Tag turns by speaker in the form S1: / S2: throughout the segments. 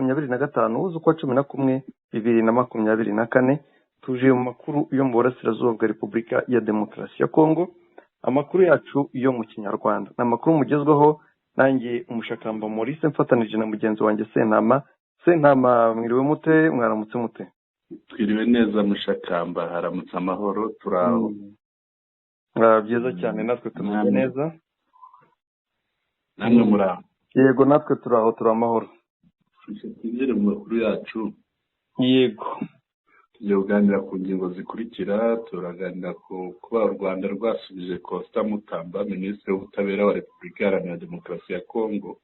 S1: 25 z'ukwa 11 2024 tuje mu makuru yo mu burasirazuba bwa Repubulika ya Demokarasi ya Kongo. Amakuru yacu yo mu Kinyarwanda n'amakuru mugezweho nanjye umushakamba Maurice mfatanije na mugenzi wanjye Sentama mwiriwe mute mwaramutse mute?
S2: Twiriwe neza mushakamba, haramutse amahoro, turaho.
S1: Byiza cyane, natwe tumeze neza.
S2: Namwe muraho?
S1: Yego, natwe turaho, turamahoro.
S2: Twinjire mu makuru yacu.
S1: Yego.
S2: Tugiye kuganira ku ngingo zikurikira. Turaganira ku kuba u Rwanda rwasubije Constant Mutamba, Minisitiri w'Ubutabera wa Repubulika Iharanira Demokarasi ya Kongo,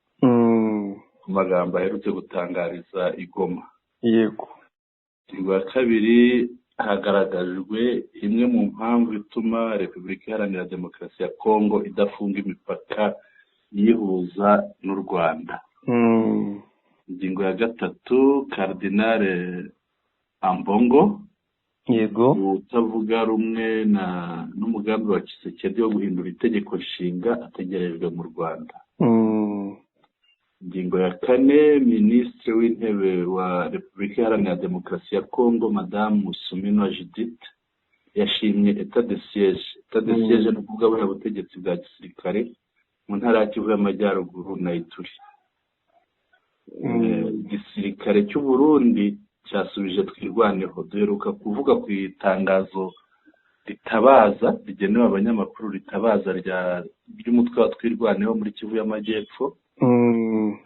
S2: ku magambo aherutse gutangariza i Goma.
S1: Yego.
S2: Ingingo ya kabiri, hagaragajwe imwe mu mpamvu ituma Repubulika Iharanira Demokarasi ya Kongo idafunga imipaka yihuza n'u Rwanda. Ingingo ya gatatu, Cardinal Ambongo,
S1: yego,
S2: utavuga rumwe n'umugambi wa Tshisekedi wo guhindura itegeko nshinga ategerejwe mu Rwanda. Ingingo ya kane, Minisitiri w'Intebe wa Repubulika Iharanira Demokarasi ya Kongo Madame Suminwa Judith yashimye etat de siège. Etat de siège ni ukuvuga buriya butegetsi bwa gisirikare mu ntara ya Kivu y'Amajyaruguru na Ituri. Igisirikare cy'u Burundi cyasubije twirwaneho. Duheruka kuvuga ku itangazo ritabaza rigenewe abanyamakuru, ritabaza ry'umutwe wa twirwaneho muri Kivu y'Amajyepfo,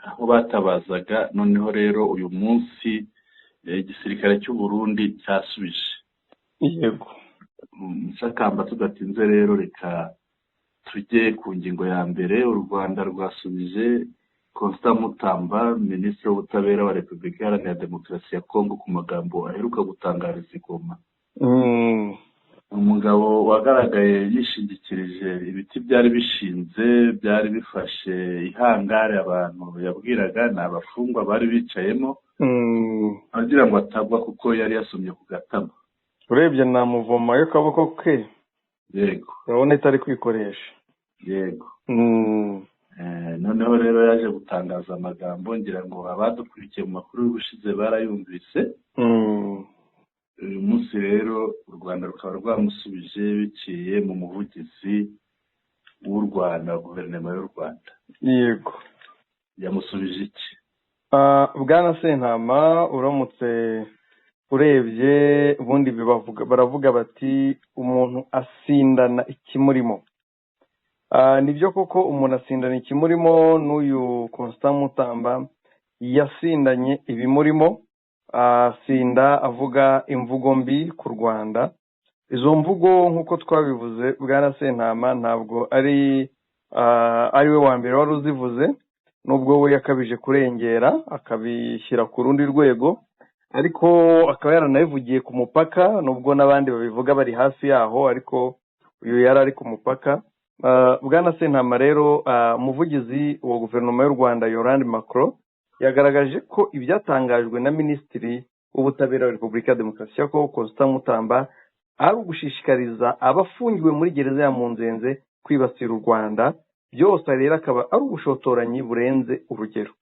S2: aho batabazaga. Noneho rero uyu munsi igisirikare cy'u Burundi cyasubije.
S1: Yego.
S2: Mushakamba tudatinze rero reka tujye ku ngingo ya mbere. U Rwanda rwasubije Constant Mutamba, Minisitiri w'Ubutabera wa Repubulika Iharanira Demokarasi ya Kongo, ku magambo aheruka gutangariza i Goma. Umugabo wagaragaye yishingikirije ibiti byari bishinze, byari bifashe ihangare abantu yabwiraga ni abafungwa bari bicayemo, agira ngo atagwa kuko yari yasomye ku gatama.
S1: Urebye na muvoma y'akaboko ke.
S2: Yego.
S1: Urabona itari kwikoresha.
S2: Yego. Noneho rero yaje gutangaza amagambo, ngira ngo abadukurikiye mu makuru y'ubushize barayumvise. Uyu munsi rero u Rwanda rukaba rwamusubije biciye mu muvugizi w'u Rwanda, guverinoma y'u Rwanda.
S1: Yego.
S2: Yamusubije iki?
S1: Bwana Sentama, uramutse urebye ubundi baravuga bati umuntu asindana ikimurimo. Nibyo koko umuntu asindana ikimurimo. N'uyu Constant Mutamba yasindanye ibimurimo, asinda avuga imvugo mbi ku Rwanda. Izo mvugo nk'uko twabivuze Bwana Sentama ntabwo ari we wa mbere wari uzivuze, nubwo we yakabije kurengera akabishyira ku rundi rwego, ariko akaba yaranabivugiye ku mupaka, nubwo n'abandi babivuga bari hafi yaho, ariko uyu yari ari ku mupaka. Bwana Sentama rero, umuvugizi wa guverinoma y'u Rwanda Yolande Macron yagaragaje ko ibyatangajwe na Minisitiri w'Ubutabera wa Repubulika ya Demokarasi ya Kongo Constant Mutamba ari ugushishikariza abafungiwe muri gereza ya Munzenze kwibasira u Rwanda. Byose rero akaba ari ubushotoranyi burenze urugero.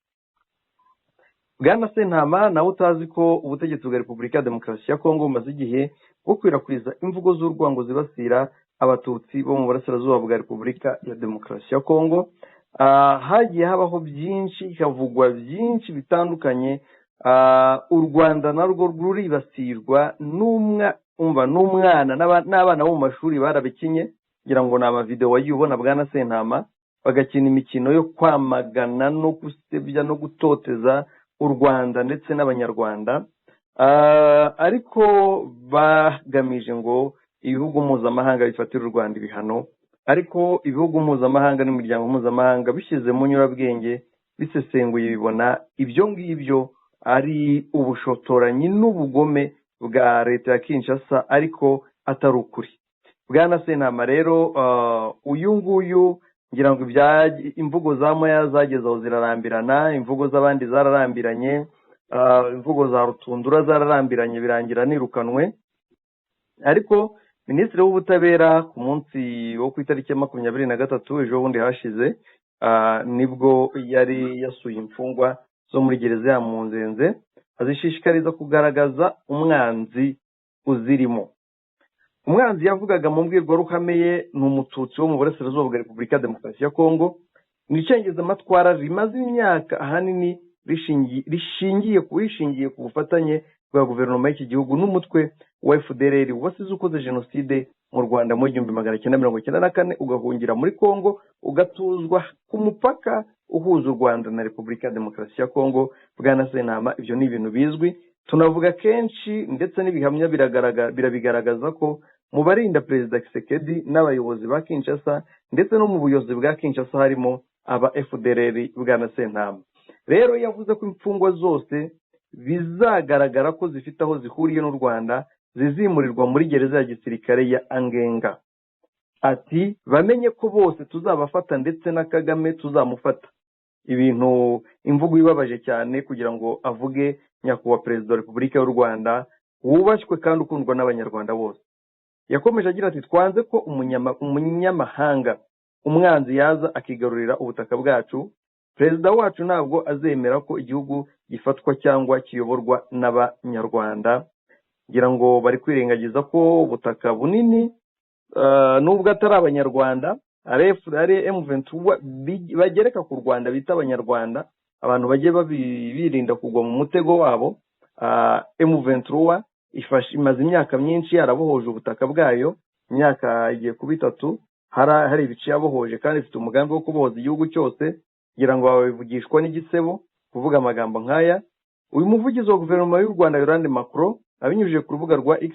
S1: Bwana Sentama, nawe utazi ko ubutegetsi bwa Repubulika ya Demokarasi ya Kongo bumaze igihe bukwirakwiza imvugo z'urwango zibasira abatutsi bo mu burasirazuba bwa Repubulika ya Demokarasi ya Kongo. Hagiye habaho byinshi, havugwa byinshi bitandukanye. U Rwanda narwo ruribasirwa n'umwana n'abana bo mu mashuri barabikinye, ngira ngo ni amavideo wagiye ubona Bwana Sentama, bagakina imikino yo kwamagana no gusebya no gutoteza u Rwanda ndetse n'abanyarwanda, ariko bagamije ngo ibihugu mpuzamahanga bifatira u Rwanda ibihano. Ariko ibihugu mpuzamahanga n'imiryango mpuzamahanga bishyize mu nyurabwenge, bisesenguye bibona ibyo ngibyo ari ubushotoranyi n'ubugome bwa leta ya Kinshasa, ariko atari ukuri. Bwana Sentama rero, uyu nguyu ngira ngo imvugo za moya zageze aho zirarambirana, imvugo z'abandi zararambiranye, imvugo za Rutundura zararambiranye birangira nirukanwe. Ariko Minisitiri w'Ubutabera ku munsi wo ku itariki ya 23 ejo bundi hashize, nibwo yari yasuye imfungwa zo muri gereza ya Munzenze, azishishikariza kugaragaza umwanzi uzirimo. Umwanzi yavugaga mu mbwirwaruhame ye ni umututsi wo mu burasirazuba bwa Repubulika ya Demokarasi ya Kongo, ni icengezamatwara rimaze imyaka ahanini rishingiye ku bufatanye bwa guverinoma y'iki gihugu n'umutwe wa FDLR wasize ukoze jenoside mu Rwanda mu 1994 ugahungira muri Kongo, ugatuzwa ku mupaka uhuza u Rwanda na Repubulika ya Demokarasi ya Kongo. Bwana Sentama, ibyo ni ibintu bizwi, tunavuga kenshi ndetse n'ibihamya birabigaragaza ko mu barinda Perezida Tshisekedi n'abayobozi ba Kinshasa ndetse no mu buyobozi bwa Kinshasa harimo aba FDLR. Bwana Sentama rero yavuze ko imfungwa zose bizagaragara ko zifite aho zihuriye n'u Rwanda zizimurirwa muri gereza ya gisirikare ya Angenga. Ati bamenye ko bose tuzabafata ndetse na Kagame tuzamufata. Ibintu imvugo ibabaje cyane kugira ngo avuge nyakubahwa Perezida wa Repubulika y'u Rwanda wubashywe kandi ukundwa n'abanyarwanda bose. Yakomeje agira ati twanze ko umunyamahanga umwanzi yaza akigarurira ubutaka bwacu. Perezida wacu ntabwo azemera ko igihugu gifatwa cyangwa kiyoborwa n'abanyarwanda. Ngira ngo bari kwirengagiza ko ubutaka bunini nubwo atari abanyarwanda ari M23 bagereka ku Rwanda bita abanyarwanda, abantu bagiye birinda kugwa mu mutego wabo. M23 imaze imyaka myinshi yarabohoje ubutaka bwayo, imyaka igiye kuba 3, hari ibice yabohoje kandi ifite umugambi wo kubohoza igihugu cyose. Ngira ngo babivugishwa n'igisebo kuvuga amagambo nk'aya. Uyu muvugizi wa guverinoma y'u Rwanda Yolande Macron abinyujije ku rubuga rwa X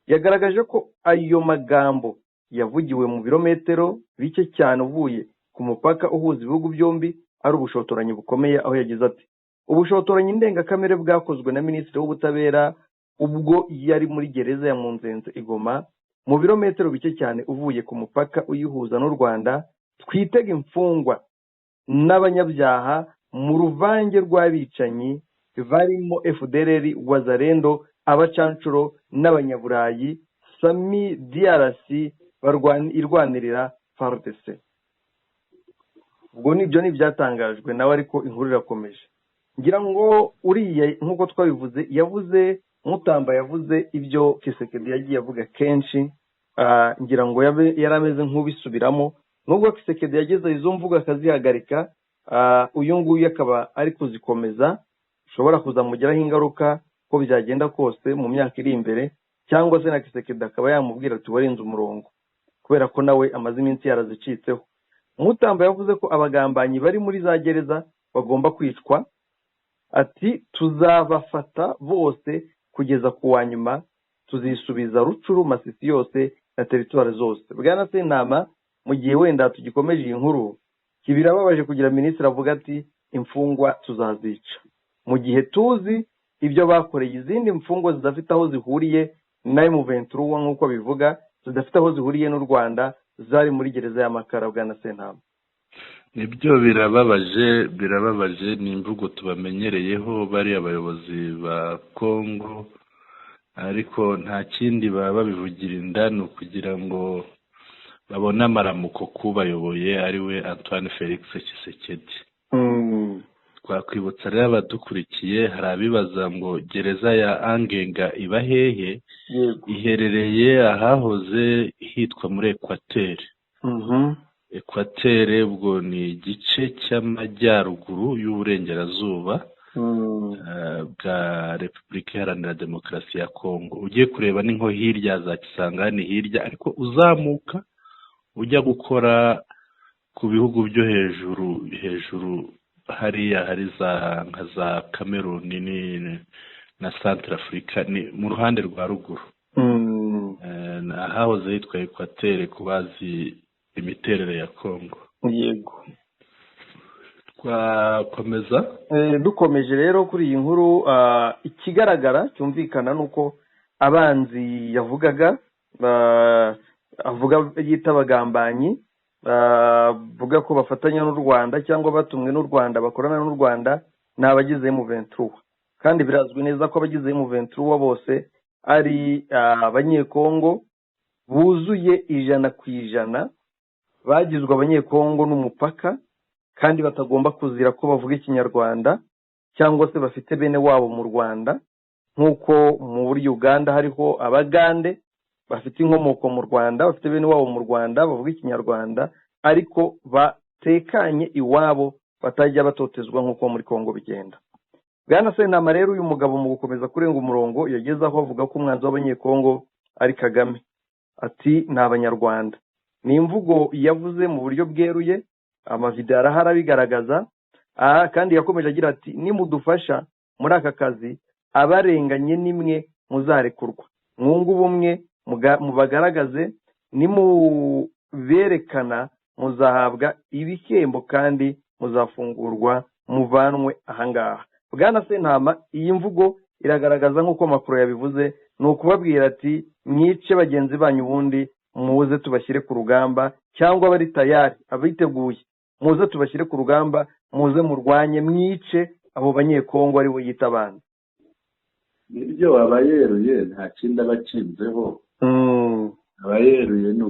S1: yagaragaje ko ayo magambo yavugiwe mu birometero bike cyane uvuye ku mupaka uhuza ibihugu byombi ari ubushotoranyi bukomeye, aho yagize ati ubushotoranyi ndengakamere bwakozwe na Minisitiri w'Ubutabera ubwo yari muri gereza ya Munzenze i Goma mu birometero bike cyane uvuye ku mupaka uyihuza n'u Rwanda. Twitega imfungwa n'abanyabyaha mu ruvange rw'abicanyi barimo FDLR, Wazalendo, abacancuro n'abanyaburayi, Sami DRC irwanirira FARDC. Ubwo nibyo byatangajwe nawe, ariko inkuru irakomeje. Ngira ngo uriya nk'uko twabivuze yavuze Mutamba yavuze ibyo Tshisekedi yagiye avuga kenshi. Ngira ngo yarameze nk'ubisubiramo, nubwo Tshisekedi yageze izo mvuga akazihagarika. Uyu nguyu akaba ari kuzikomeza, ushobora kuzamugiraho ingaruka ko byagenda kose mu myaka iri imbere, cyangwa se na Tshisekedi akaba yamubwira ati warenze umurongo, kubera ko nawe amaze iminsi yarazicitseho. Mutamba yavuze ko abagambanyi bari muri za gereza bagomba kwicwa. Ati tuzabafata bose kugeza ku wa nyuma, tuzisubiza Rucuru, Masisi yose na teritwari zose. Bwana Sentama, mu gihe wenda tugikomeje iyi nkuru, kibirababaje kugira minisitiri avuga ati imfungwa tuzazica, mu gihe tuzi ibyo bakoreye izindi mfungwa zidafite aho zihuriye na M23 nk'uko bivuga, zidafite aho zihuriye n'u Rwanda, zari muri gereza ya Makara. Bwana Sentama,
S2: nibyo birababaje ni imvugo tubamenyereyeho bari abayobozi ba Kongo, ariko nta kindi baba babivugira indani kugira ngo babone amaramuko kubayoboye ari we Antoine Felix Tshisekedi. Twakwibutsa rero abadukurikiye, hari abibaza ngo gereza ya Angenga iba hehe. Iherereye ahahoze hitwa muri Equateur. Equateur ubwo ni igice cy'amajyaruguru y'uburengerazuba bwa Repubulika Iharanira Demokarasi ya Kongo. Ugiye kureba ni nko hirya za Kisangani hirya, ariko uzamuka ujya gukora ku bihugu byo hejuru hariya hari nka za Cameroon na Centrafrica, ni mu ruhande rwa ruguru. Ahahoze hitwa Equateur ku bazi imiterere ya Kongo.
S1: Yego,
S2: twakomeza.
S1: Dukomeje rero kuri iyi nkuru, ikigaragara cyumvikana nuko abanzi yavugaga avuga yita abagambanyi, avuga ko bafatanya n'u Rwanda cyangwa batumwe n'u Rwanda, bakorana n'u Rwanda, ni abagize M23. Kandi birazwi neza ko abagize M23 bose ari abanyekongo buzuye 100%, bagizwe abanyekongo n'umupaka, kandi batagomba kuzira ko bavuga ikinyarwanda. cyangwa se bafite bene wabo mu Rwanda, nk'uko muri Uganda hariho abagande bafite inkomoko mu Rwanda, bafite bene wabo mu Rwanda bavuga ikinyarwanda ariko batekanye iwabo, batajya batotezwa nk'uko muri Kongo bigenda. Bwana Sentama rero uyu mugabo mu gukomeza kurenga umurongo yageze aho avuga ko umwanzi w'abanyekongo ari Kagame, ati ni Abanyarwanda. Ni imvugo yavuze mu buryo bweruye, amavideo arahari abigaragaza. Kandi yakomeje agira ati nimudufasha muri aka kazi abarenganye nimwe muzarekurwa, mwungu ubumwe mubagaragaze, nimuberekana muzahabwa ibihembo kandi muzafungurwa muvanwe ahangaha. Bwana Sentama iyi mvugo iragaragaza nk'uko Macron yabivuze, ni ukubabwira ati mwice bagenzi banyu ubundi muze tubashyire ku rugamba, cyangwa bari tayari abiteguye muze tubashyire ku rugamba, muze murwanye mwice abo banyekongo ari bo yita abandi.
S2: Nibyo abayeruye nta kindi abakinzeho. Abayeruye ni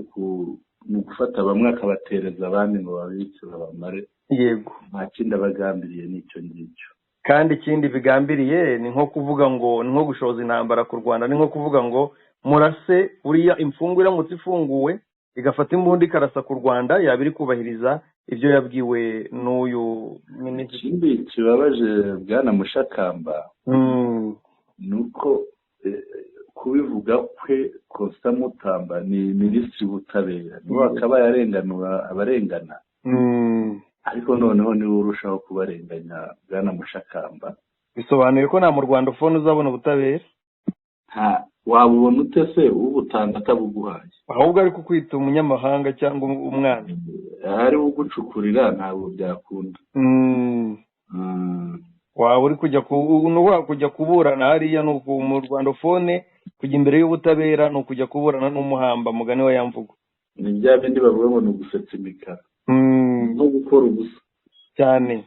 S2: ugufata bamwe akabatereza abandi ngo babice babamare.
S1: Yego,
S2: nta kindi abagambiriye n'icyo ngicyo.
S1: Kandi ikindi bigambiriye ni nko kuvuga ngo ni nko gushoza intambara ku Rwanda, ni nko kuvuga ngo murase uriya imfungu iramutse ifunguwe igafata imbunda ikarasa ku Rwanda, yaba iri kubahiriza ibyo yabwiwe n'uyu minisitiri.
S2: Ikindi kibabaje Bwana Mushakamba nuko kubivuga kwe Constant Mutamba ni minisitiri w'ubutabera, niwe akaba yarenganura abarengana, ariko noneho niwe urushaho kubarenganya. Bwana Mushakamba,
S1: bisobanuye ko nta mu Rwanda ufone uzabona ubutabera.
S2: Wabubona ute se ubutanga atabuguhaye?
S1: Ahubwo ari kukwita umunyamahanga cyangwa umwana,
S2: ari ugucukurira ntabwo byakunda.
S1: Waba uri kujya kuburana hariya ni mu Rwanda ufone kujya imbere y'ubutabera, ni ukujya kuburana n'umuhamba, mugani wa yamvugo.
S2: Ni bya bindi bavuga ngo ni ugusetsa imikara no gukora ubusa
S1: cyane.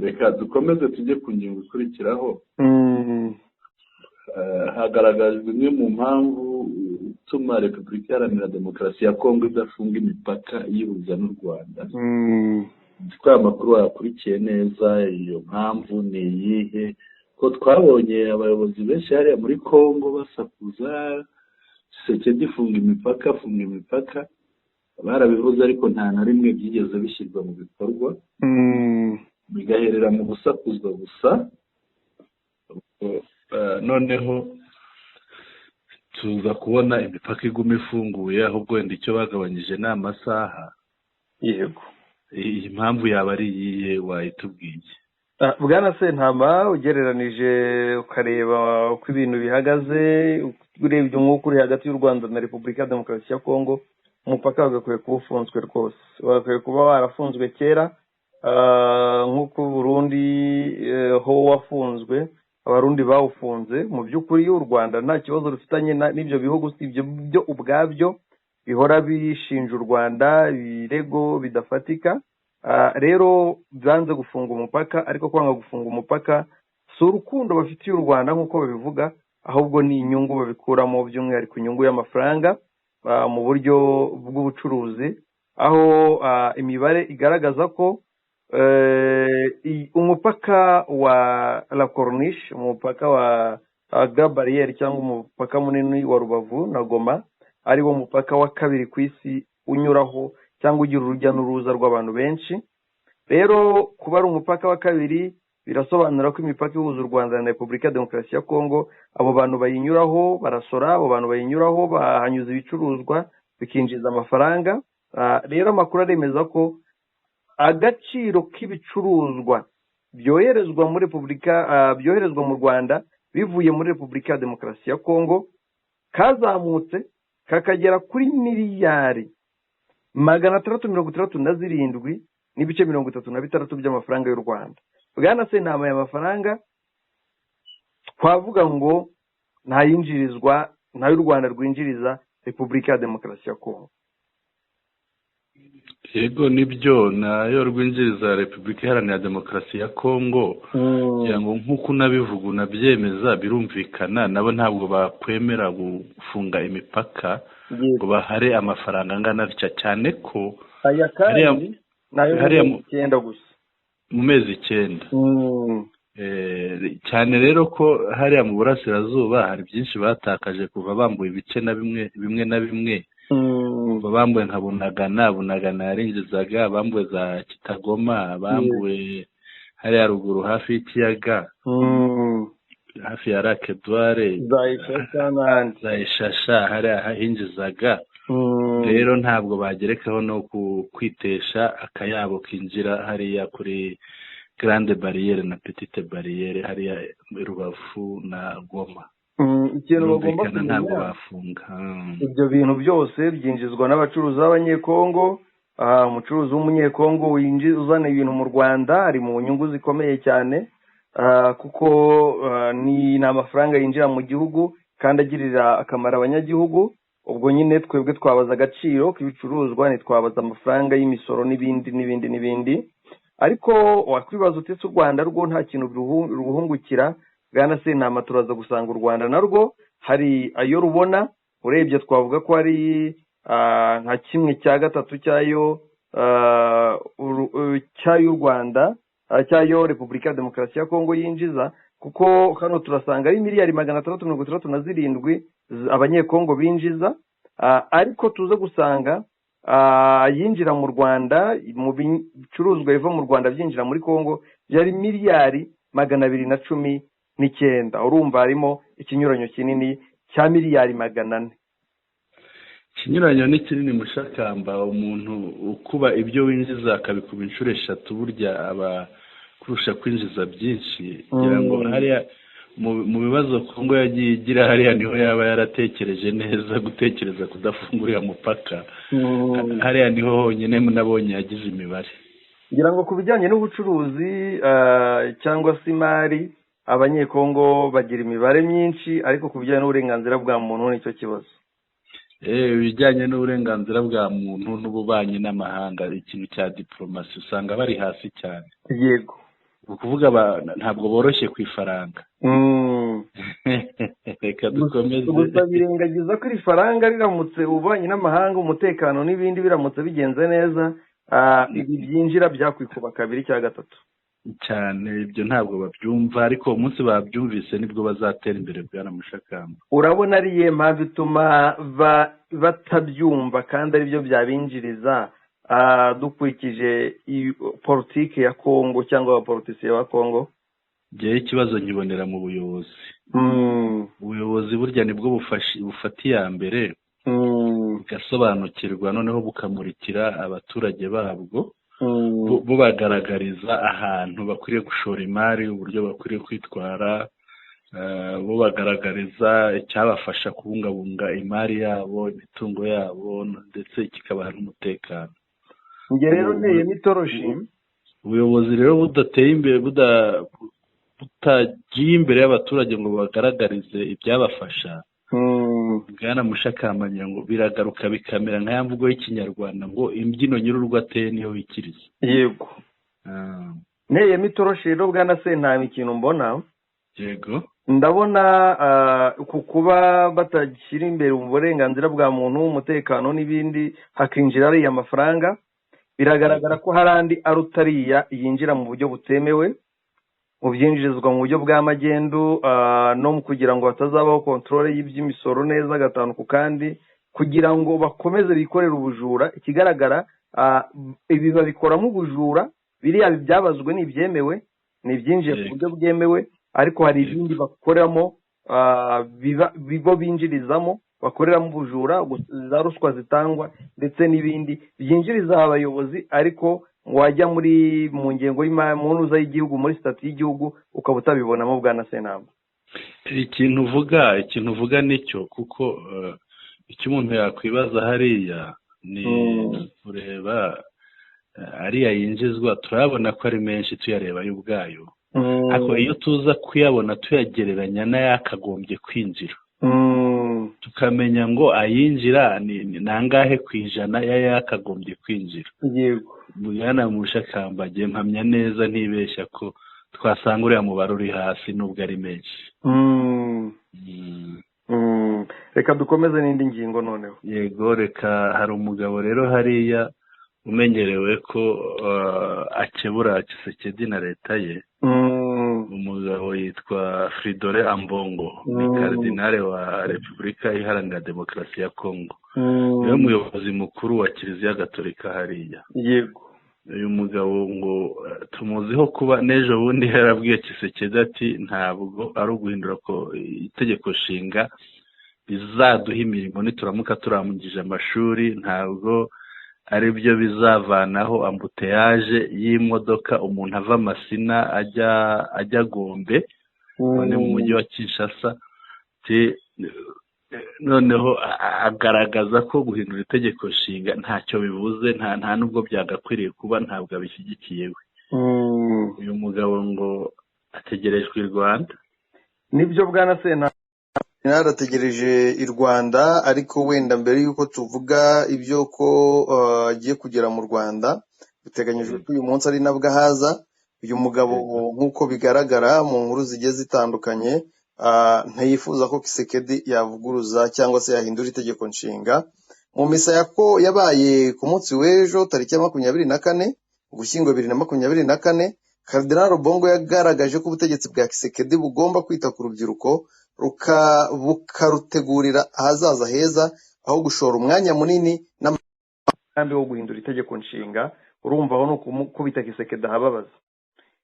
S2: Reka dukomeze tujye ku ngingo ikurikiraho. Hagaragajwe imwe mu mpamvu ituma Repubulika Iharanira Demokarasi ya Kongo idafunga imipaka iyihuza n'u Rwanda. Aya makuru wakurikiye neza, iyo mpamvu ni iyihe? Ko twabonye abayobozi benshi hariya muri Kongo basakuza Tshisekedi funga imipaka, barabivuze ariko nta na rimwe byigeze bishyirwa mu bikorwa, bigaherera mu gusakuzwa gusa. Noneho tuza kubona imipaka iguma ifunguye, ahubwo wenda icyo bagabanyije ni amasaha.
S1: Yego,
S2: iyi mpamvu yaba ari iyihe wayitubwiye?
S1: Bwana Sentama, ugereranije ukareba uko ibintu bihagaze, urebye umwuka uri hagati y'u Rwanda na Repubulika ya Demokarasi ya Kongo, umupaka wagakwiye kuba ufunzwe rwose, wagakwiye kuba warafunzwe kera, nk'uko Burundi ho wafunzwe, Abarundi bawufunze. Mu by'ukuri u Rwanda nta kibazo rufitanye n'ibyo bihugu, si ibyo byo ubwabyo bihora bishinja u Rwanda ibirego bidafatika. Rero byanze gufunga umupaka, ariko kwanga gufunga umupaka si urukundo bafitiye u Rwanda nk'uko babivuga, ahubwo ni inyungu babikuramo, by'umwihariko inyungu y'amafaranga mu buryo bw'ubucuruzi, aho imibare igaragaza ko umupaka wa La Corniche, umupaka wa Grand Barriere cyangwa umupaka munini wa Rubavu na Goma, ari wo mupaka wa kabiri ku isi unyuraho cyangwa ugira urujya n'uruza rw'abantu benshi. Rero kuba ari umupaka wa kabiri birasobanura ko imipaka ihuza u Rwanda na Repubulika ya Demokarasi ya Kongo, abo bantu bayinyuraho barasora, abo bantu bayinyuraho bahanyuza ibicuruzwa bikinjiza amafaranga. Rero amakuru aremeza ko agaciro k'ibicuruzwa byoherezwa muri byoherezwa mu Rwanda bivuye muri Repubulika ya Demokarasi ya Kongo kazamutse kakagera kuri miliyari 667.36 by'amafaranga y'u Rwanda. Bwana Sentama, aya mafaranga twavuga ngo ntayinjirizwa, ntayo u Rwanda rwinjiriza Repubulika ya Demokarasi ya Kongo.
S2: Yego, nibyo nayo rwinjiriza Repubulika Iharanira Demokarasi ya Kongo. Yango nk'uko nabivuga unabyemeza, birumvikana nabo ntabwo bakwemera gufunga imipaka ngo bahare amafaranga angana bitya, cyane ko
S1: aya kandi nayo 9 gusa
S2: mu mezi 9. cyane rero ko hariya mu burasirazuba hari byinshi batakaje kuva bambuye ibice na bimwe na bimwe, kuva bambuye nka bunagana yarinjizaga, bambuye za Kitagoma, bambuye hariya ruguru hafi y'ikiyaga hafi ya Rakedware, za Ishasha hariya hinjizaga. Rero ntabwo bagerekaho no kwitesha akayabo kinjira hariya kuri Grande Barriere na Petite Barriere hariya Rubavu na Goma.
S1: Ikintu bagomba
S2: ntabwo bafunga.
S1: Ibyo bintu byose byinjizwa n'abacuruzi b'abanyekongo. Umucuruzi w'umunyekongo uzana ibintu mu Rwanda ari mu nyungu zikomeye cyane, kuko ni amafaranga yinjira mu gihugu kandi agirira akamaro abanyagihugu. Ubwo nyine twebwe twabaza agaciro k'ibicuruzwa, ntitwabaza amafaranga y'imisoro n'ibindi. Ariko wakwibaza utetse u Rwanda rwo nta kintu ruhungukira. Bwana Sentama, turaza gusanga u Rwanda narwo hari ayo rubona. Urebye twavuga ko ari nka 1/3 cyayo u Rwanda cyayo Repubulika ya Demokarasi ya Kongo yinjiza, kuko hano turasanga ari miliyari 667 abanyekongo binjiza. Ariko tuze gusanga yinjira mu Rwanda mu bicuruzwa biva mu Rwanda byinjira muri Kongo yari miliyari 219. Urumva harimo ikinyuranyo kinini cya miliyari 400.
S2: Ikinyuranyo ni kinini Mushakamba. Umuntu ukuba ibyo winjiza akabikuba inshuro 3 burya aba kurusha kwinjiza byinshi. Kugira ngo hariya mu bibazo Kongo yagiye igira hariya niho yaba yaratekereje neza gutekereza kudafungurira mupaka. Hariya niho honyine nabonye yagize imibare.
S1: Ngira ngo ku bijyanye n'ubucuruzi cyangwa se imari, abanyekongo bagira imibare myinshi, ariko ku bijyanye n'uburenganzira bwa muntu nicyo kibazo.
S2: Ibijyanye n'uburenganzira bwa muntu n'ububanyi n'amahanga, ikintu cya diplomasi usanga bari hasi cyane.
S1: Yego.
S2: Ukuvuga ntabwo boroshye ku ifaranga. Reka dukomeze.
S1: Gusa birengagiza ko ifaranga riramutse ububanyi n'amahanga, umutekano n'ibindi biramutse bigenze neza, ibi byinjira byakwikuba 2 cyangwa 3
S2: cyane. Ibyo ntabwo babyumva, ariko umunsi babyumvise nibwo bazatera imbere. Bwana Mushakamba,
S1: urabona ariye mpamvu ituma batabyumva kandi ari byo byabinjiriza. Dukurikije politiki ya Kongo cyangwa abapolitisiye ba Kongo,
S2: ngewe ikibazo nkibonera mu buyobozi. Ubuyobozi burya nibwo bufata iya mbere, bugasobanukirwa, noneho bukamurikira abaturage babwo, bubagaragariza ahantu bakwiriye gushora imari, uburyo bakwiriye kwitwara, bubagaragariza icyabafasha kubungabunga imari yabo, imitungo yabo, ndetse kikabaha n'umutekano.
S1: Nge rero nteye mitoroshi.
S2: Ubuyobozi rero budateye imbere, butagiye imbere y'abaturage ngo bagaragarize ibyabafasha, Bwana Mushakamba, ngo biragaruka bikamera nka ya mvugo y'ikinyarwanda ngo imbyino nyir'urugo ateye niyo wikiriza.
S1: Yego. Nteye mitoroshi rero Bwana Sentama, ikintu mbona,
S2: yego,
S1: ndabona ku kuba batashyira imbere uburenganzira bwa muntu, umutekano n'ibindi, hakinjira ariya mafaranga, biragaragara ko hari andi arutariya yinjira mu buryo butemewe, mu byinjirizwa mu buryo bw'amagendu, no mu kugira ngo hatazabaho kontrole y'iby'imisoro neza gatanu ku kandi, kugira ngo bakomeze bikorera ubujura. Ikigaragara ibi babikoramo ubujura, biriya byabazwe n'ibyemewe, n'ibyinjiye ku buryo bwemewe, ariko hari ibindi bakoramo bibo binjirizamo, bakoreramo ubujura, za ruswa zitangwa ndetse n'ibindi byinjiriza abayobozi, ariko wajya mu ngengo y'impuruza y'igihugu, muri stati y'igihugu, ukaba utabibonamo. Bwana Sentama,
S2: ikintu uvuga nicyo, kuko icyo umuntu yakwibaza hariya ni kureba ariya yinjizwa, turabona ko ari menshi tuyareba yo ubwayo, ariko iyo tuza kuyabona tuyagereranya n'ayakagombye kwinjira, tukamenya ngo ayinjira ni nangahe ku ijana y'ayakagombye kwinjira.
S1: Yego.
S2: Bwana Mushakamba, mpamya neza ntibeshya ko twasanga uriya mubare uri hasi nubwo ari menshi.
S1: Reka dukomeze n'indi ngingo noneho.
S2: Yego, reka. Hari umugabo rero hariya umenyerewe ko akebura Tshisekedi na leta ye, umugabo yitwa Fridolin Ambongo, ni karidinale wa Repubulika Iharanira Demokarasi ya Kongo, niwe muyobozi mukuru wa Kiliziya Gatolika hariya.
S1: Yego.
S2: Uyu mugabo ngo tumuziho kuba n'ejo bundi yarabwiye Tshisekedi ati ntabwo ari uguhindura ko itegeko nshinga bizaduha imirimo nituramuka turangije amashuri, ntabwo ari byo bizavanaho ambuteyaje y'imodoka umuntu ava Masina ajya Gombe none mu mujyi wa Kinshasa. Noneho agaragaza ko guhindura itegeko nshinga ntacyo bivuze, nta nubwo byagakwiriye kuba, ntabwo abishyigikiye we. Uyu mugabo ngo ategerejwe i Rwanda.
S1: Nibyo bwana Sentama narategereje i Rwanda, ariko wenda mbere yuko tuvuga ibyo ko agiye kugera mu Rwanda, biteganyijwe ko uyu munsi ari nabwo ahaza. Uyu mugabo nk'uko bigaragara mu nkuru zigiye zitandukanye, ntiyifuza ko Tshisekedi yavuguruza cyangwa se yahindura itegeko nshinga. Mu misa yabaye ku munsi w'ejo tariki ya 24 Ugushyingo 2024, Cardinal Ambongo yagaragaje ko ubutegetsi bwa Tshisekedi bugomba kwita ku rubyiruko bukarutegurira ahazaza heza, aho gushora umwanya munini n'amagambo wo guhindura itegeko nshinga. Urumva aho no kubita Tshisekedi ahababaza.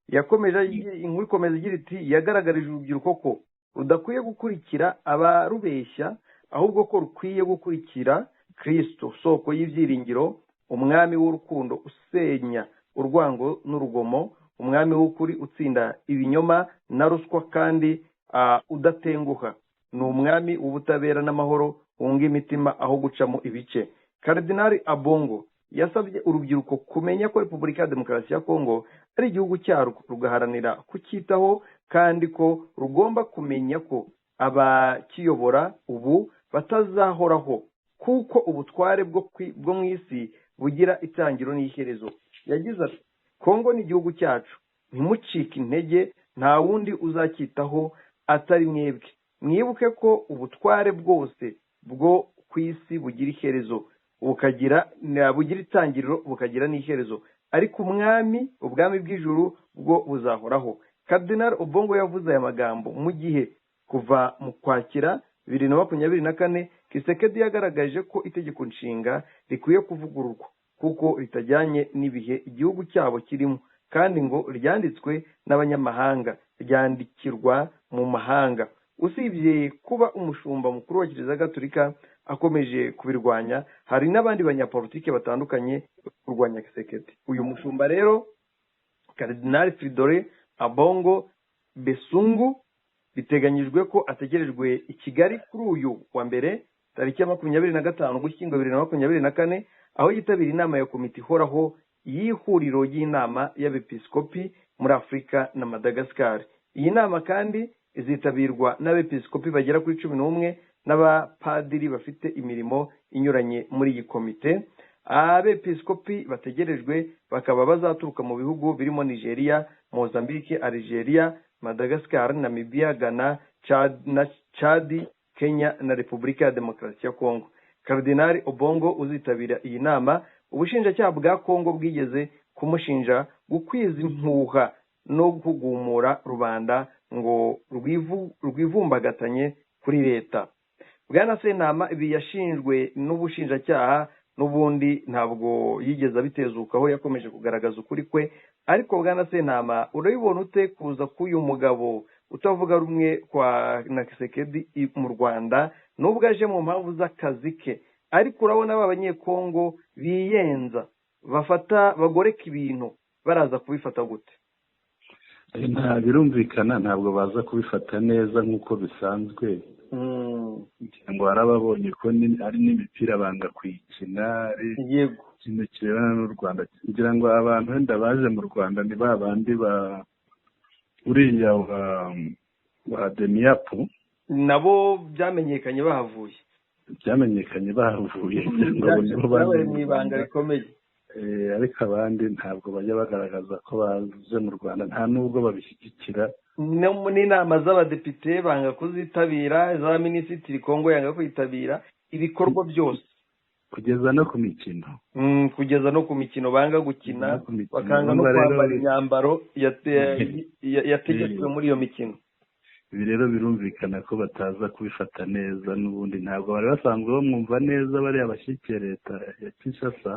S1: Yakomeje inkuru ikomeza igira iti yagaragarije urubyiruko ko rudakwiye gukurikira abarubeshya, ahubwo ko rukwiye gukurikira Kristo, soko y'ibyiringiro, umwami w'urukundo usenya urwango n'urugomo, umwami w'ukuri utsinda ibinyoma na ruswa kandi udatenguha. Ni umwami w'ubutabera n'amahoro wunga imitima aho gucamo ibice. Cardinal Ambongo yasabye urubyiruko kumenya ko Repubulika ya Demokarasi ya Kongo ari igihugu cyarwo, rugaharanira kucyitaho, kandi ko rugomba kumenya ko abakiyobora ubu batazahoraho, kuko ubutware bwo mu isi bugira itangiro n'iherezo. Yagize ati Kongo ni igihugu cyacu, ntimucike intege, nta wundi uzacyitaho atari mwebwe. Mwibuke ko ubutware bwose bwo ku isi bugira iherezo, bugira itangiriro bukagira n'iherezo, ariko ubwami bw'ijuru bwo buzahoraho. Cardinal Ambongo yavuze aya magambo mu gihe kuva mu Kwakira 2024 Tshisekedi yagaragaje ko itegeko nshinga rikwiye kuvugururwa kuko ritajyanye n'ibihe igihugu cyabo kirimo, kandi ngo ryanditswe n'abanyamahanga, ryandikirwa mu mahanga. Usibye kuba umushumba mukuru wa Kiliziya Gatolika akomeje kubirwanya, hari n'abandi banyapolitike batandukanye kurwanya Tshisekedi. Uyu mushumba rero Cardinal Fridolin Ambongo Besungu biteganyijwe ko ategerejwe i Kigali kuri uyu wa mbere tariki ya 25 Ugushyingo 2024, aho yitabira inama ya komite ihoraho y'ihuriro y'inama y'abepiskopi muri Afurika na Madagascar. Iyi nama kandi izitabirwa n'abepiskopi bagera kuri 11 n'abapadiri bafite imirimo inyuranye muri iyi komite. Abepiskopi bategerejwe bakaba bazaturuka mu bihugu birimo Nigeria, Mozambique, Algeria, Madagascar, Namibia, Ghana, Chad, Kenya na Repubulika ya Demokarasi ya Kongo. Cardinal Ambongo uzitabira iyi nama, ubushinjacyaha bwa Kongo bwigeze kumushinja gukwiza impuha no kugumura rubanda ngo rwivumbagatanye kuri leta. Bwana Sentama ibi yashinjwe n'ubushinjacyaha n'ubundi ntabwo yigeze abitezukaho, yakomeje kugaragaza ukuri kwe. Ariko Bwana Sentama, urabibona ute kuza k'uyu mugabo utavuga rumwe na Tshisekedi mu Rwanda, nubwo aje mu mpamvu z'akazi ke, ariko urabona b'abanyekongo biyenza bagoreka ibintu, baraza kubifata gute?
S2: Birumvikana ntabwo baza kubifata neza nk'uko bisanzwe, ngo barababonye ko ari n'imipira banga kuyikina,
S1: yego,
S2: ikintu kirebana n'u Rwanda. Kugira ngo abantu wenda baje mu Rwanda ni babandi uriya wa Demiapu
S1: nabo byamenyekanye bahavuye bari mu ibanga rikomeye,
S2: ariko abandi ntabwo bajya bagaragaza ko baje mu Rwanda, nta nubwo babishyigikira.
S1: N'inama z'abadepite banga kuzitabira, za minisitiri Kongo yanga kwitabira ibikorwa byose.
S2: kugeza no ku mikino.
S1: Kugeza no ku mikino banga gukina, bakanga no
S2: Urumva rero
S1: kwambara imyambaro yategetswe muri iyo mikino.
S2: ibi rero birumvikana ko bataza kubifata neza, n'ubundi ntabwo bari basanzwe bamwumva neza bariya bashyigikiye leta ya Kinshasa.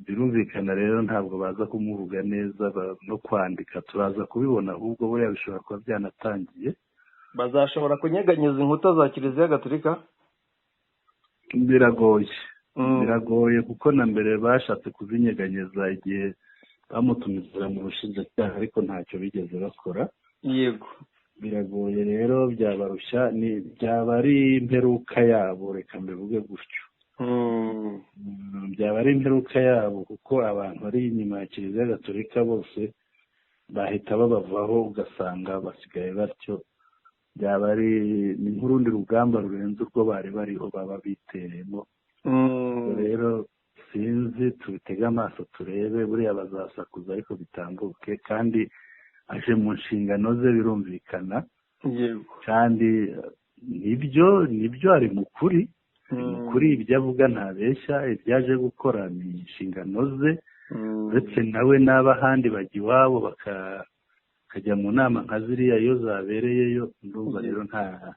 S2: Birumvikana rero ntabwo baza kumuvuga neza no kwandika, turaza kubibona, ahubwo buriya bishobora kuba byanatangiye.
S1: Bazashobora kunyeganyeza inkuta za Kiliziya Gatolika?
S2: Biragoye kuko na mbere bashatse kuzinyeganyeza igihe bamutumizira mu bushinjacyaha, ariko ntacyo bigeze bakora.
S1: Yego,
S2: biragoye rero, byabarushya, byaba ari imperuka yabo, reka mbivuge gutyo. Byaba ari imperuka yabo, kuko abantu bari inyuma ya Kiliziya Gatolika bose bahita babavaho, ugasanga basigaye batyo. Byaba ari nk'urundi rugamba rurenze urwo bari bariho baba biteremo. Rero sinzi, tubitege amaso turebe, buriya bazasakuza ariko bitambuke, kandi aje mu nshingano ze birumvikana.
S1: yego,
S2: kandi nibyo ari mu kuri, ibyo avuga ntabeshya, ibyaje gukora ni inshingano ze. Uretse nawe n'abahandi bajya iwabo bakajya mu nama nka ziriya iyo zabereyeyo, ndumva rero nta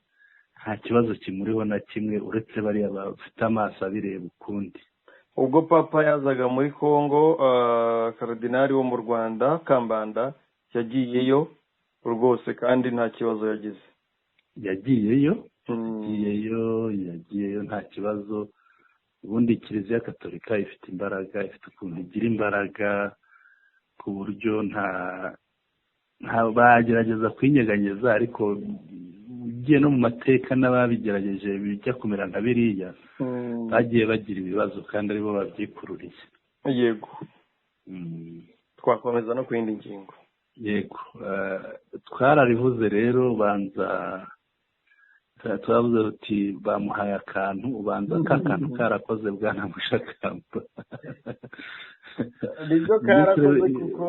S2: kibazo kimuriho na kimwe, uretse bariya bafite amaso abireba ukundi.
S1: ubwo papa yazaga muri Kongo, karidinali wo mu Rwanda Kambanda yagiyeyo rwose kandi nta kibazo yagize.
S2: yagiyeyo nta kibazo. Ubundi Kiliziya Gatolika ifite imbaraga, ifite ukuntu igira imbaraga ku buryo nta bagerageza kwinyeganyeza, ariko ugiye no mu mateka n'ababigerageje bijya kumera nka biriya bagiye bagira ibibazo kandi aribo babyikururiye.
S1: Yego, twakomeza no ku yindi ngingo.
S2: Yego, twararivuze rero, twavuze uti bamuhaye akantu, ubanza ka kantu karakoze bwana Mushakamba.
S1: Nibyo karakoze kuko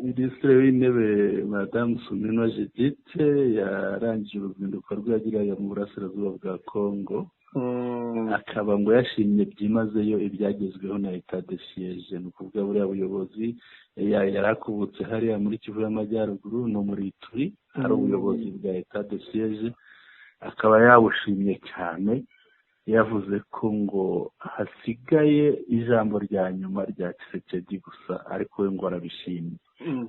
S2: Minisitiri w'Intebe Madamu Suminwa Judith yarangije uruzinduko rwe yagiraga mu burasirazuba bwa Kongo, akaba ngo yashimye byimazeyo ibyagezweho na Etat de Siège. Ni ukuvuga buriya buyobozi yarakubutse hariya muri Kivu y'Amajyaruguru no muri Ituri, hari ubuyobozi bwa Etat de Siège, akaba yabushimye cyane, yavuze ko ngo hasigaye ijambo rya nyuma rya Tshisekedi gusa, ariko we ngo arabishimye.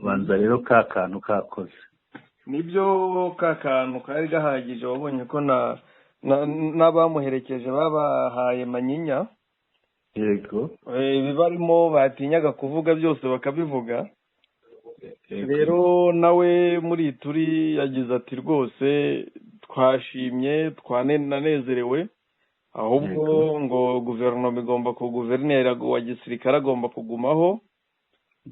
S2: Banza rero ka kantu kakoze.
S1: Nibyo, ka kantu kari gahagije. Wabonye ko n'abamuherekeje babahaye manyinya.
S2: Yego,
S1: ibibarimo batinyaga kuvuga byose bakabivuga. Rero nawe muri Ituri yagize ati rwose twashimye, twananezerewe, ahubwo ngo guverinoma igomba guverineri wa gisirikare agomba kugumaho,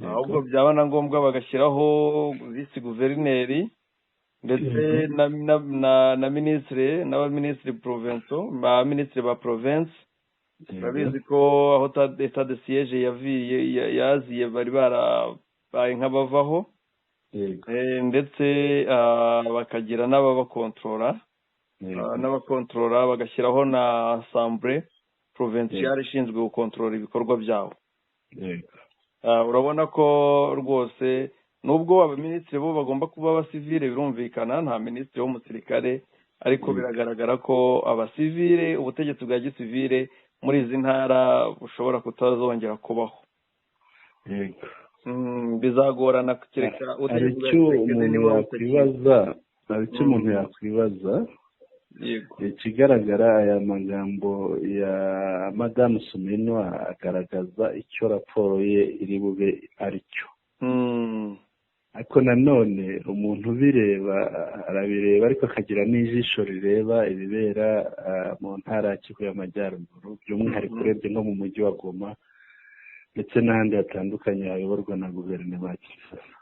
S1: ahubwo byaba na ngombwa bagashyiraho visi guverineri ndetse na minisitiri n'abaminisitiri provincial, ba minisitiri ba province. Urabizi ko aho Etat de Siège yaziye bari barabaye nk'abavaho, ndetse bakagira n'ababakontorora, bagashyiraho na assemblée provinciale ishinzwe gukontorora ibikorwa byabo. Urabona ko rwose nubwo abaminisitiri bo bagomba kuba abasivile, birumvikana nta minisitiri w'umusirikare, ariko biragaragara ko abasivile, ubutegetsi bwa gisivile muri izi ntara bushobora kutazongera kubaho. Bizagorana kereka
S2: hari icyo umuntu yakwibaza. Ikigaragara, aya magambo ya Madamu Suminwa agaragaza icyo raporo ye iri bube ari cyo. Ariko nanone umuntu ubireba arabireba, ariko akagira n'ijisho rireba ibibera mu ntara ya Kivu y'Amajyaruguru, by'umwihariko urebye nko mu mujyi wa Goma ndetse n'ahandi hatandukanye hayoborwa na guverinoma ya Kinshasa.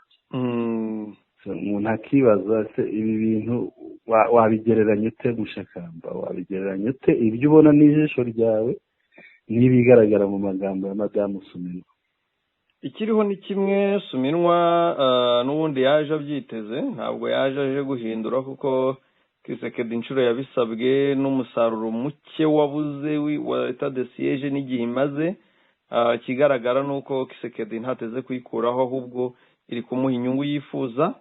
S2: Umuntu akibaza, se ibi bintu wabigereranya ute Mushakamba? Wabigereranya ute ibyo ubona n'ijisho ryawe n'ibigaragara mu magambo ya Madamu Suminwa?
S1: Ikiriho ni kimwe, Suminwa n'ubundi yaje abyiteze, ntabwo yaje aje guhindura, kuko Kisekedi inshuro yabisabwe n'umusaruro muke wabuze wa etat de siege n'igihe imaze. Ikigaragara ni uko Kisekedi ntateze kuyikuraho ahubwo iri kumuha inyungu yifuza.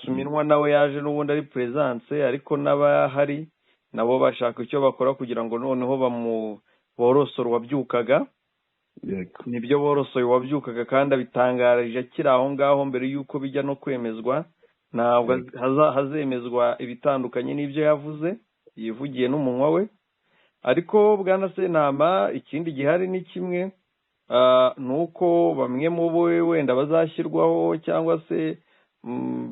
S1: Suminwa nawe yaje n'ubundi ari presence, ariko n'abahari nabo bashaka icyo bakora kugira ngo noneho borosora uwabyukaga. Nibyo borosoye uwabyukaga kandi abitangarije akiri aho ngaho mbere y'uko bijya no kwemezwa. Ntabwo hazemezwa ibitandukanye n'ibyo yavuze yivugiye n'umunwa we. Ariko Bwana Sentama, ikindi gihari ni kimwe, nuko bamwe mu bo wenda bazashyirwaho cyangwa se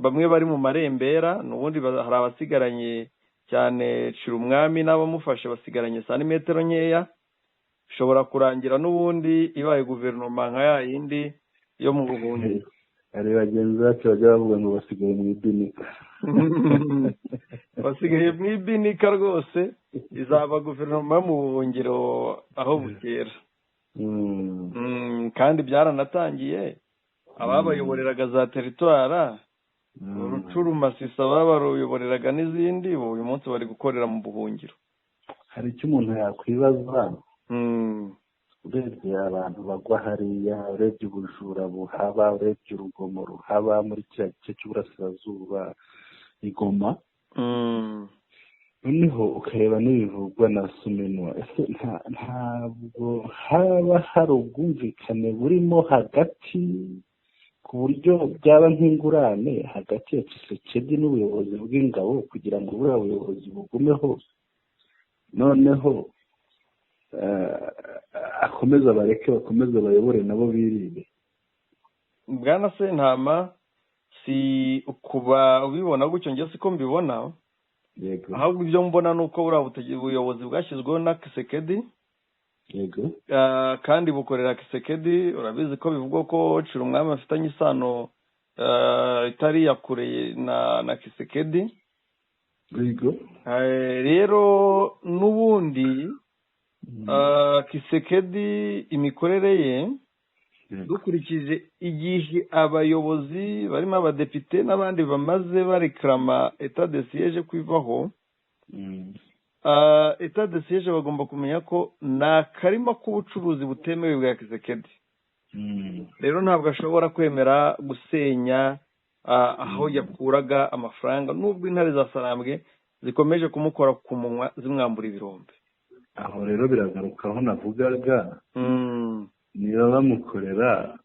S1: bamwe bari mu marembera, n'ubundi hari abasigaranye cyane Cirumwami n'abamufashe basigaranye santimetero nkeya. Bishobora kurangira n'ubundi ibaye guverinoma nka ya yindi yo mu buhungiro.
S2: Hari bagenzi bacu bajya bavuga ngo basigaye mu ibinika.
S1: Basigaye mu ibinika rwose, izaba guverinoma yo mu buhungiro aho bukera. Kandi byaranatangiye, ababayoboreraga za teritwara Rucuru, Masisi babayoboreraga n'izindi, uyu munsi bari gukorera mu buhungiro.
S2: Hari icyo umuntu yakwibaza, urebye abantu bagwa hariya, urebye ubujura buhaba, urebye urugomo ruhaba muri kiriya gice cy'uburasirazuba i Goma, noneho ukareba n'ibivugwa na Suminwa, ese ntabwo haba hari ubwumvikane burimo hagati, ku buryo byaba nk'ingurane hagati ya Tshisekedi n'ubuyobozi bw'ingabo kugira ngo buriya buyobozi bugumeho, noneho akomeza bareke bakomeze bayobore nabo birinde.
S1: Bwana Sentama, si kuba ubibona gutyo, njye siko mbibona.
S2: Yego.
S1: Ahubwo ibyo mbona ni uko buriya ubuyobozi bwashyizweho na Kisekedi.
S2: Yego.
S1: Kandi bukorera Kisekedi. Urabizi ko bivugwa ko Cirumwami afitanye isano itari yakure na Kisekedi.
S2: Yego.
S1: Rero n'ubundi Kisekedi imikorere ye, dukurikije igihe abayobozi barimo abadepite n'abandi bamaze bareklama etat de siege kwivaho, etat de siege bagomba kumenya ko ni akarima k'ubucuruzi butemewe bwa Kisekedi. Rero ntabwo ashobora kwemera gusenya aho yakuraga amafaranga, nubwo intare za Sarambwe zikomeje kumukora ku munwa zimwambura ibirombe.
S2: Aho rero biragaruka aho navugaga, niba bamukorera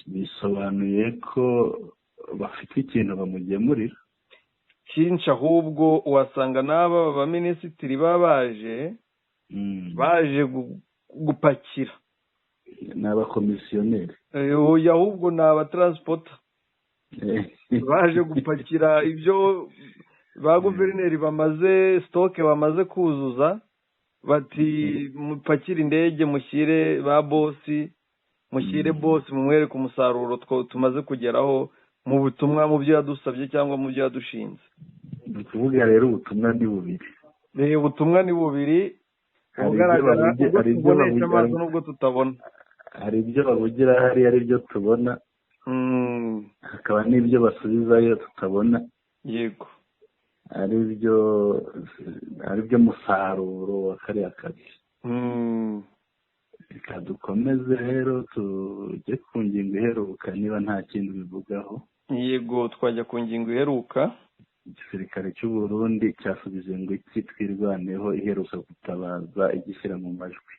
S2: bisobanuye ko bafite ikintu bamugemurira
S1: cyinshi, ahubwo wasanga n'aba baminisitiri baje gupakira,
S2: ni abakomisiyoneri,
S1: ahubwo ni abatransporta baje gupakira ibyo ba guverineri bamaze stoke bamaze kuzuza. Bati mupakire indege mushyire ba bosi, mushyire bosi mumwereke umusaruro tumaze kugeraho mu butumwa, mu byo yadusabye cyangwa mu byo yadushinze.
S2: Ni ukuvuga rero ubutumwa ni bubiri.
S1: Ubutumwa ni bubiri, ugaragara ubwo tubonesha amaso n'ubwo tutabona.
S2: Hari ibyo bavugira hariya ari byo tubona, hakaba n'ibyo basubizayo tutabona.
S1: Yego.
S2: ari byo musaruro wa kariya kazi. Reka dukomeze rero tujye ku ngingo iheruka niba nta kindi bivugaho.
S1: Yego, twajya ku ngingo iheruka.
S2: Igisirikare cy'u Burundi cyasubije ngo iki twirwaneho iheruka gutabaza igishyira mu majwi.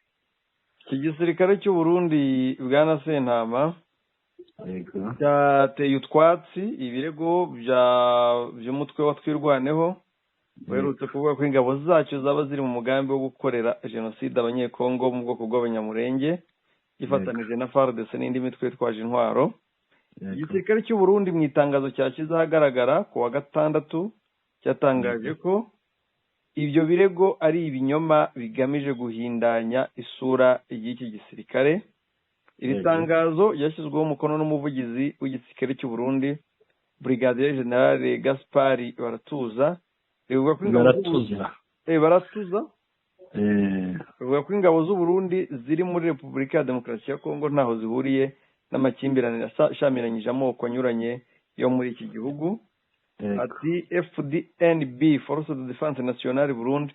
S1: Iki gisirikare cy'u Burundi Bwana Sentama cyateye utwatsi ibirego by'umutwe wa twirwaneho werutse kuvuga ko ingabo zacyo zaba ziri mu mugambi wo gukorera jenoside abanyekongo mu bwoko bw'abanyamurenge gifatanije na FARDC n'indi mitwe yitwaje intwaro. Igisirikare cy'u Burundi mu itangazo cyashyize ahagaragara ku wa gatandatu cyatangaje ko ibyo birego ari ibinyoma bigamije guhindanya isura y'iki gisirikare. Iri tangazo yashyizweho umukono n'umuvugizi w'igisirikare cy'u Burundi Brigadier General Gaspard Baratuza. Bivuga ko ingabo z'u Burundi ziri muri Repubulika ya Demokarasi ya Kongo ntaho zihuriye n'amakimbirane ashamiranyije amoko anyuranye yo muri iki gihugu. ati FDNB Force de Défense Nationale Burundi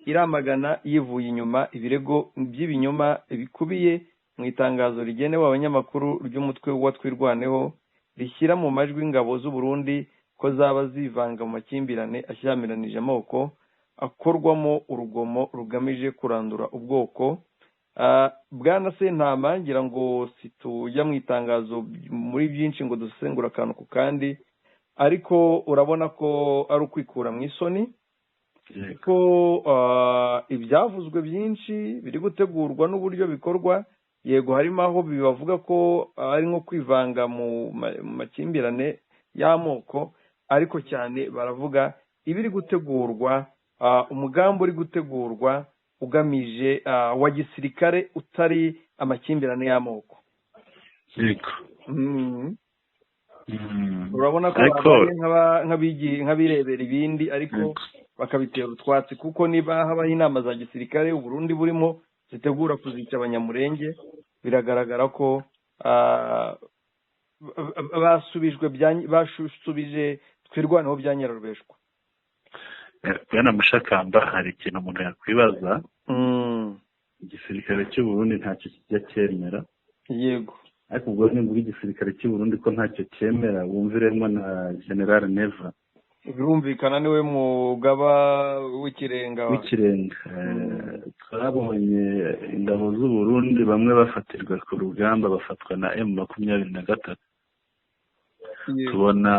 S1: iramagana yivuye inyuma ibirego by'ibinyoma bikubiye mu itangazo rigenewe abanyamakuru ry'umutwe wa Twirwaneho rishyira mu majwi ingabo z'u Burundi ko zaba zivanga mu makimbirane ashyamiranyije amoko akorwamo urugomo rugamije kurandura ubwoko. Bwana Sentama ngira ngo situjya mu itangazo muri byinshi ngo dusengura akantu ku kandi, ariko urabona ko ari ukwikura mu isoni ko ibyavuzwe byinshi biri gutegurwa n'uburyo bikorwa. Yego harimo aho bibavuga ko ari nko kwivanga mu makimbirane y'amoko, ariko cyane baravuga ibiri gutegurwa, umugambi uri gutegurwa ugamije wa gisirikare utari amakimbirane y'amoko.
S3: Yego.
S1: Urabona ko nk'abirebera ibindi ariko bakabitera utwatsi, kuko niba habaho inama za gisirikare u Burundi burimo zitegura kuzica abanyamurenge, biragaragara ko basubije Twirwaneho bya Nyararubeshwa.
S3: Bwana Mushakamba, hari ikintu umuntu yakwibaza. Igisirikare cy'u Burundi ntacyo kijya cyemera.
S1: Yego.
S3: Ariko ubwo ni muri igisirikare cy'u Burundi ko ntacyo cyemera, wumviremo na General Neva.
S1: Birumvikana niwe mugaba w'ikirenga.
S3: Twabonye ingabo z'u Burundi bamwe bafatirwa ku rugamba, bafatwa na M23. Tubona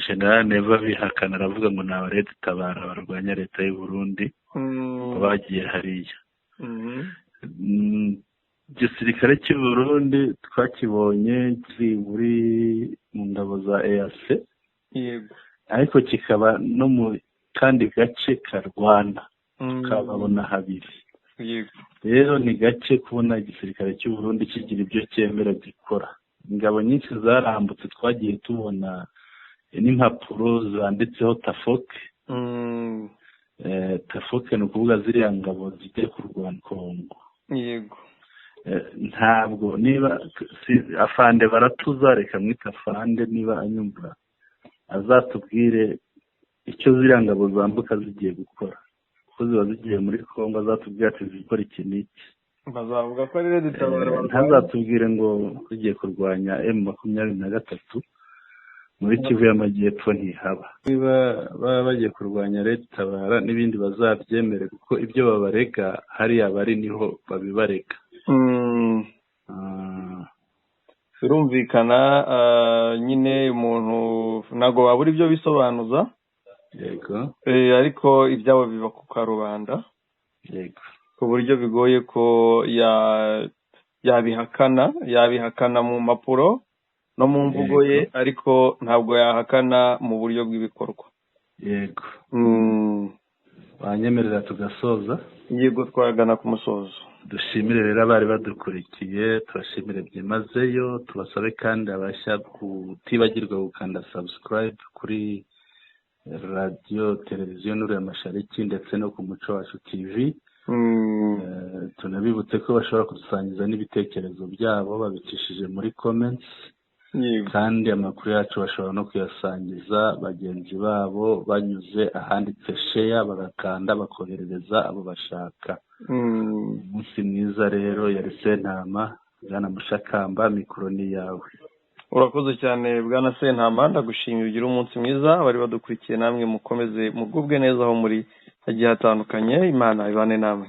S3: General Neva bihakana, aravuga ngo ni abarezi tabara barwanya leta y'u Burundi bagiye hariya. Igisirikare cy'u Burundi twakibonye kiri mu ngabo za EAC.
S1: Yego.
S3: Ariko kikaba no mu kandi gace ka Rwanda, tukababona habiri.
S1: Yego.
S3: Rero ni gace kubona igisirikare cy'u Burundi kigira ibyo cyemera gikora. Ingabo nyinshi zarambutse, twagiye tubona n'impapuro zanditseho Tafoke. Tafoke ni ukuvuga ziriya ngabo zigiye kurwana Kongo.
S1: Yego.
S3: Ntabwo niba afande baratuza, reka mwita afande niba anyumva azatubwire icyo ziriya ngabo zambuka zigiye gukora, kuko ziba zigiye muri Kongo. Azatubwire ati zikora iki n'iki.
S1: Bazavuga ko ari redi tabara.
S3: Ntazatubwire ngo tugiye kurwanya M23 muri Kivu y'Amajyepfo, ntihaba. Niba baba bagiye kurwanya leta tabara n'ibindi bazabyemere, kuko ibyo babarega hariya bari niho babibarega.
S1: Birumvikana nyine umuntu ntago wabura ibyo bisobanuza.
S3: Yego.
S1: Ariko ibyabo biva ku karubanda.
S3: Yego.
S1: Ku buryo bigoye ko yabihakana mu mpapuro no mu mvugo ye, ariko ntabwo yahakana mu buryo bw'ibikorwa.
S3: Yego. Banyemerera tugasoza.
S1: Yego, twagana ku musozo.
S3: Dushimire rero abari badukurikiye, turashimire byimazeyo, tubasabe kandi abashya kutibagirwa gukanda subscribe kuri radio televiziyo Nuru ya Mashariki ndetse no ku Muco Wacu TV. Tunabibutse ko bashobora kudusangiza n'ibitekerezo byabo babicishije muri comments. Kandi amakuru yacu bashobora no kuyasangiza bagenzi babo banyuze ahanditse share, bagakanda bakoherereza abo bashaka. Umunsi mwiza rero. Yari Sentama. Bwana Mushakamba, mikoro ni yawe.
S1: Urakoze cyane Bwana Sentama, ndagushimiye. Ugira umunsi mwiza. Bari badukurikiye namwe mukomeze mugubwe neza aho muri hagiye hatandukanye. Imana ibane namwe.